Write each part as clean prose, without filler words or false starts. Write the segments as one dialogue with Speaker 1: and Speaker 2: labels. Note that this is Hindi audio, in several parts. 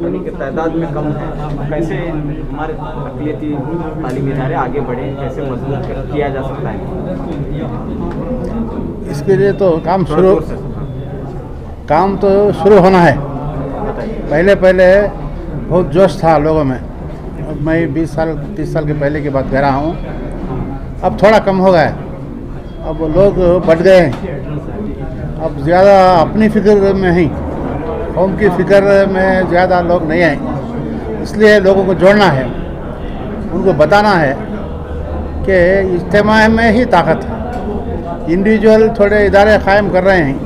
Speaker 1: यानी कि तादाद में कम है, कैसे हमारे अक़लियती तालीमी इदारे आगे बढ़े, कैसे मजबूत किया जा सकता है?
Speaker 2: इसके लिए तो काम तो शुरू होना है। पहले बहुत जोश था लोगों में। अब मैं 20-30 साल के पहले की बात कह रहा हूँ। अब थोड़ा कम हो गया है। अब लोग बढ़ गए हैं। अब ज़्यादा अपनी फ़िक्र में ही, कौम की फ़िक्र में ज़्यादा लोग नहीं हैं। इसलिए लोगों को जोड़ना है, उनको बताना है कि इज्तिमा में ही ताकत है। इंडिविजुअल थोड़े इदारे कायम कर रहे हैं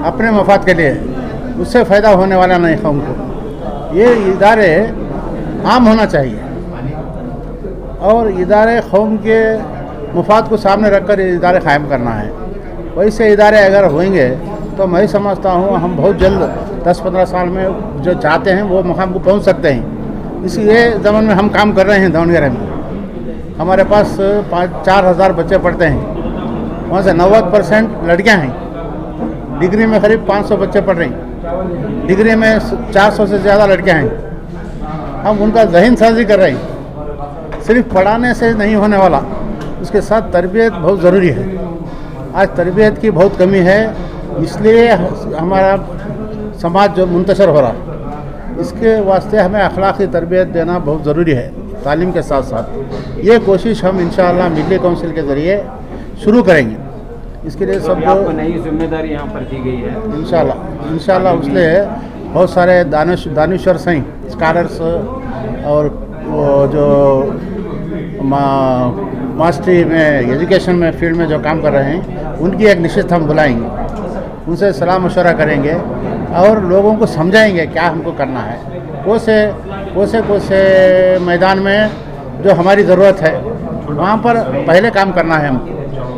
Speaker 2: अपने मफाद के लिए, उससे फ़ायदा होने वाला नहीं कौम को। ये इदारे आम होना चाहिए और इदारे कौम के मफाद को सामने रखकर इदारे कायम करना है। वैसे इदारे अगर होंगे तो मैं समझता हूँ हम बहुत जल्द 10-15 साल में जो चाहते हैं वो मुकाम को पहुँच सकते हैं। इसलिए ज़माने में हम काम कर रहे हैं। दावणगेरे में हमारे पास 4 हज़ार बच्चे पढ़ते हैं, वहाँ से 90% लड़कियाँ हैं। डिग्री में करीब 500 बच्चे पढ़ रहे हैं, डिग्री में 400 से ज़्यादा लड़कियाँ हैं। हम उनका ज़हन साजी कर रहे हैं। सिर्फ पढ़ाने से नहीं होने वाला, उसके साथ तरबियत बहुत ज़रूरी है। आज तरबियत की बहुत कमी है, इसलिए हमारा समाज जो मुंतशर हो रहा, इसके वास्ते हमें अखलाकी तरबियत देना बहुत ज़रूरी है। तालीम के साथ साथ ये कोशिश हम इंशाअल्लाह मिली काउंसिल के ज़रिए शुरू करेंगे। इसके लिए सब
Speaker 1: आपको नई जिम्मेदारी यहाँ पर दी गई है
Speaker 2: इंशाअल्लाह। उसलिए बहुत सारे दानिश्वर हैं, स्कॉलर्स और वो जो मास्टरी में, एजुकेशन में, फील्ड में जो काम कर रहे हैं, उनकी एक निश्चित हम बुलाएंगे, उनसे सलाह मशवरा करेंगे और लोगों को समझाएंगे क्या हमको करना है। कोसे मैदान में जो हमारी ज़रूरत है वहाँ पर पहले काम करना है।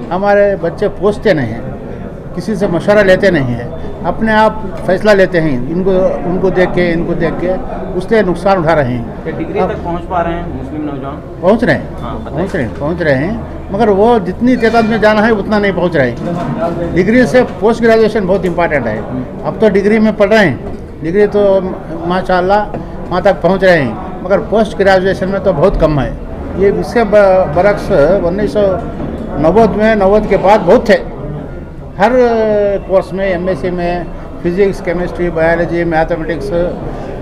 Speaker 2: हमारे बच्चे पूछते नहीं हैं, किसी से मशवरा लेते नहीं हैं, अपने आप फैसला लेते हैं। उनको देख के उससे नुकसान उठा रहे हैं।
Speaker 1: डिग्री तक पहुँच पा रहे हैं मुस्लिम नौजवान?
Speaker 2: पहुँच रहे हैं, मगर वो जितनी तादाद में जाना है उतना नहीं पहुँच रहे हैं। डिग्री से पोस्ट ग्रेजुएशन बहुत इम्पॉर्टेंट है। अब तो डिग्री में पढ़ रहे हैं, डिग्री तो माशाअल्लाह वहाँ तक पहुँच रहे हैं, मगर पोस्ट ग्रेजुएशन में तो बहुत कम है। ये इसके बरक्स 1990 के बाद बहुत थे। हर कोर्स में, एमएससी में फिज़िक्स, केमिस्ट्री, बायोलॉजी, मैथमेटिक्स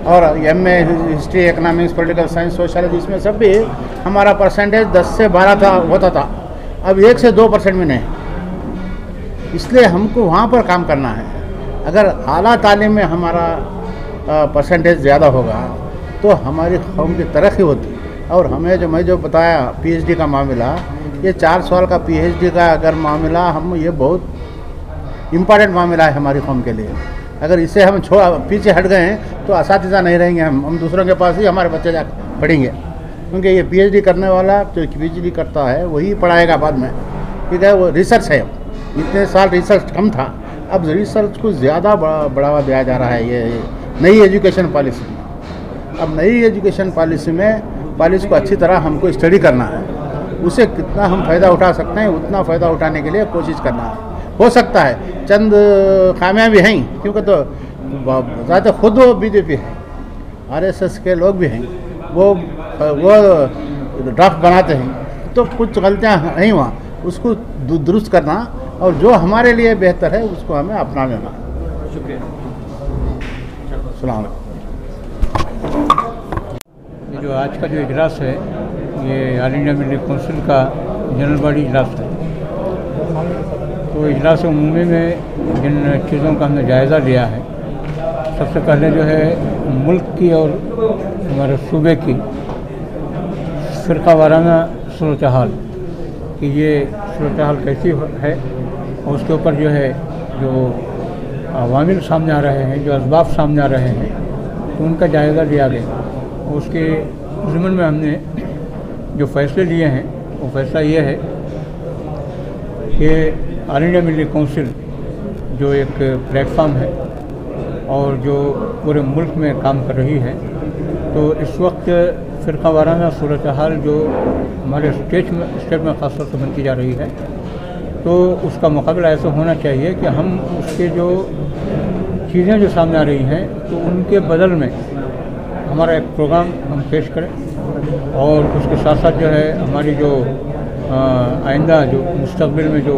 Speaker 2: और MA history, economics, political science, sociology, इसमें सब भी हमारा परसेंटेज 10 से 12 होता था। अब 1 से 2% में नहीं। इसलिए हमको वहाँ पर काम करना है। अगर आला तालीम में हमारा परसेंटेज ज़्यादा होगा तो हमारी कौम की तरक्की होती। और हमें मैं जो बताया पीएचडी का मामला, ये 4 साल का पीएचडी का अगर मामला, हम ये बहुत इम्पॉर्टेंट मामला है हमारी कौम के लिए। अगर इसे हम पीछे हट गए तो असातिज़ा नहीं रहेंगे। हम दूसरों के पास ही हमारे बच्चे जा पढ़ेंगे, क्योंकि ये पीएचडी करने वाला जो पीएचडी करता है वही पढ़ाएगा बाद में, ठीक है। वो रिसर्च है। इतने साल रिसर्च कम था, अब रिसर्च को ज़्यादा बढ़ावा दिया जा रहा है। ये नई एजुकेशन पॉलिसी में, अब नई एजुकेशन पॉलिसी को अच्छी तरह हमको स्टडी करना है। उसे कितना हम फ़ायदा उठा सकते हैं उतना फ़ायदा उठाने के लिए कोशिश करना है। हो सकता है चंद कामयाबी हैं, क्योंकि तो ज़्यादा खुद वो बीजेपी है, आरएसएस के लोग भी हैं, वो ड्राफ्ट बनाते हैं, तो कुछ गलतियाँ हैं वहाँ, उसको दुरुस्त करना और जो हमारे लिए बेहतर है उसको हमें अपना लेना।
Speaker 1: शुक्रिया।
Speaker 2: सलाम।
Speaker 3: ये जो आज का जो इजलास है, ये ऑल इंडिया मिलिट्री काउंसिल का जनरल बॉडी इजलास है। तो इजलास उमूमी में जिन चीज़ों का हमने जायज़ा लिया है, सबसे पहले जो है मुल्क की और हमारे सूबे की फ़िरका वाराना सूरत हाल कि ये सूरत हाल कैसी है, और उसके ऊपर जो है जो अवामिल सामने आ रहे हैं, जो असबाब सामने आ रहे हैं, तो उनका जायज़ा लिया गया। उसके ज़िम्मन में हमने जो फ़ैसले लिए हैं वो फ़ैसला ये है कि ऑल इंडिया मिलिट्री काउंसिल जो एक प्लेटफार्म है और जो पूरे मुल्क में काम कर रही है, तो इस वक्त फ़िरका वाराना सूरत हाल जो हमारे स्टेट में ख़ास तौर से बनती जा रही है, तो उसका मुकाबला ऐसा होना चाहिए कि हम उसके जो चीज़ें जो सामने आ रही हैं तो उनके बदल में हमारा एक प्रोग्राम हम पेश करें और उसके साथ साथ जो है हमारी जो आइंदा जो मुस्तक़बिल में जो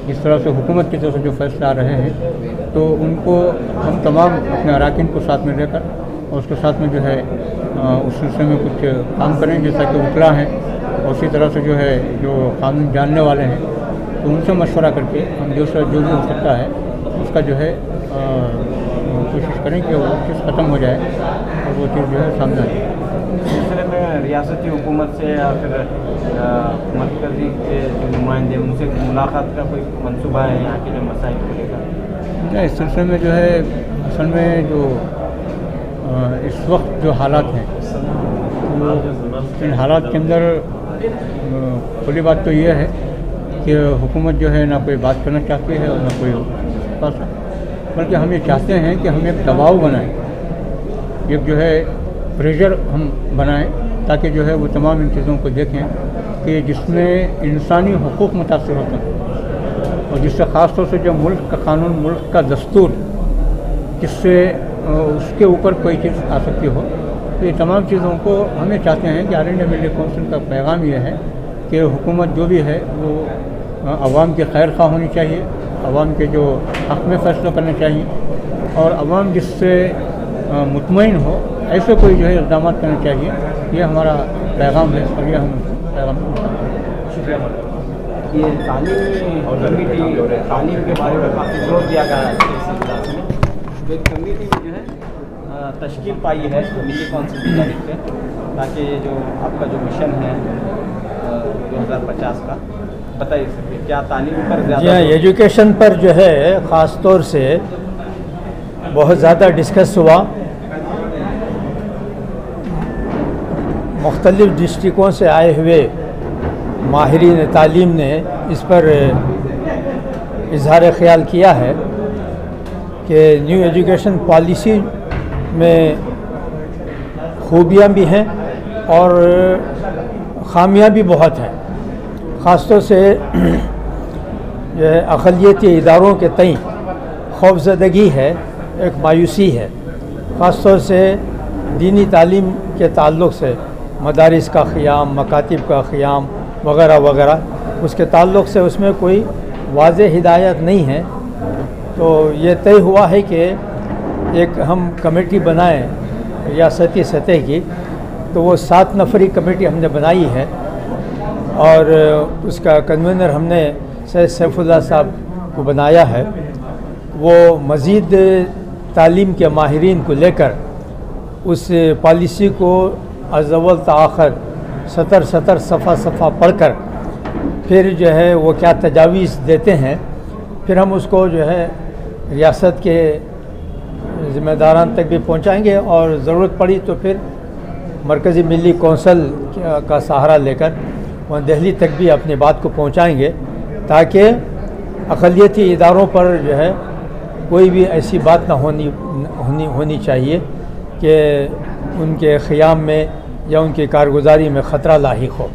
Speaker 3: इस तरह से हुकूमत की तरफ से जो फैसले आ रहे हैं तो उनको हम तमाम अपने अरकान को साथ में लेकर और उसके साथ में जो है उस सिलसिले में कुछ काम करें, जैसा कि वकला हैं और उसी तरह से जो है जो कानून जानने वाले हैं तो उनसे मशवरा करके हम जो भी हो सकता है उसका जो है कोशिश करें कि वो चीज़ ख़त्म हो जाए और वो चीज़ जो है सामने आ जाए।
Speaker 1: इस सिलसिले में रियासती हुकूमत से या फिर मरकज़ी के जो नुमाइंदे उनसे मुलाकात का कोई मंसूबा है यहाँ के जो मसाइल को लेकर?
Speaker 3: इस सिलसिले में जो है असल में जो इस वक्त जो हालात हैं तो इन हालात के अंदर खुली बात तो ये है कि हुकूमत जो है ना कोई बात करना चाहती है और ना कोई पास है, बल्कि हम ये चाहते हैं कि हम एक दबाव बनाएं, एक जो है प्रेशर हम बनाएं ताकि जो है वो तमाम इन चीज़ों को देखें कि जिसमें इंसानी हुकूक मुतासर होते हैं और जिससे ख़ास तौर से जो मुल्क का कानून, मुल्क का दस्तूर, जिससे उसके ऊपर कोई चीज़ आ सकती हो, तो ये तमाम चीज़ों को हमें चाहते हैं कि ऑल इंडिया मिलिट्री काउंसिल का पैगाम ये है कि हुकूमत जो भी है वो अवाम की खैर खा होनी चाहिए, अवाम के जो हक़ में फ़ैसला करना चाहिए और अवाम जिससे मुतमईन हो ऐसे कोई जो है इक़दाम करना चाहिए। ये हमारा पैगाम है और ये हम पैगाम
Speaker 1: शुक्रिया। ये तालीम के बारे में काफ़ी जोर दिया गया है इस इजलास में। तो एक कमेटी जो है तश्कील पाई है मिली काउंसिल की जानिब से ताकि ये जो आपका जो मिशन है 2050 का, बताइए सर क्या तालीम पर ज़्यादा?
Speaker 4: एजुकेशन पर जो है ख़ास तौर से बहुत ज़्यादा डिस्कस हुआ। मुख्तलिफ़ डिस्ट्रिक्टों से आए हुए माहिरीन तालीम ने इस पर इजहार ख़याल किया है कि न्यू एजुकेशन पॉलिसी में खूबियाँ भी हैं और ख़ामियाँ भी बहुत हैं। ख़ास तौर से जो है अक़लियती इदारों के तई खौफज़दगी है, एक मायूसी है। ख़ास तौर से दीनी तालीम के ताल्लुक़ से मदारिस का क़याम, मकातिब का क़याम वग़ैरह वग़ैरह, उसके ताल्लुक़ से उसमें कोई वाज़ेह हिदायत नहीं है। तो ये तय हुआ है कि एक हम कमेटी बनाएं रियासती सतह की, तो वो 7 नफरी कमेटी हमने बनाई है और उसका कन्वीनर हमने सैयद सैफुल्लाह साहब को बनाया है। वो मज़ीद तालीम के माहिरीन को लेकर उस पॉलिसी को अज़्ज़अव्वल ता आख़िर सतर सफ़ा पढ़कर फिर जो है वो क्या तजावीज़ देते हैं, फिर हम उसको जो है रियासत के ज़िम्मेदारान तक भी पहुंचाएंगे और ज़रूरत पड़ी तो फिर मरकज़ी मिली कौंसिल का सहारा लेकर वहाँ दिल्ली तक भी अपनी बात को पहुंचाएंगे ताकि अक़लियती इदारों पर जो है कोई भी ऐसी बात ना होनी चाहिए कि उनके क़याम में या उनकी कारगुजारी में ख़तरा लाहिक़ हो।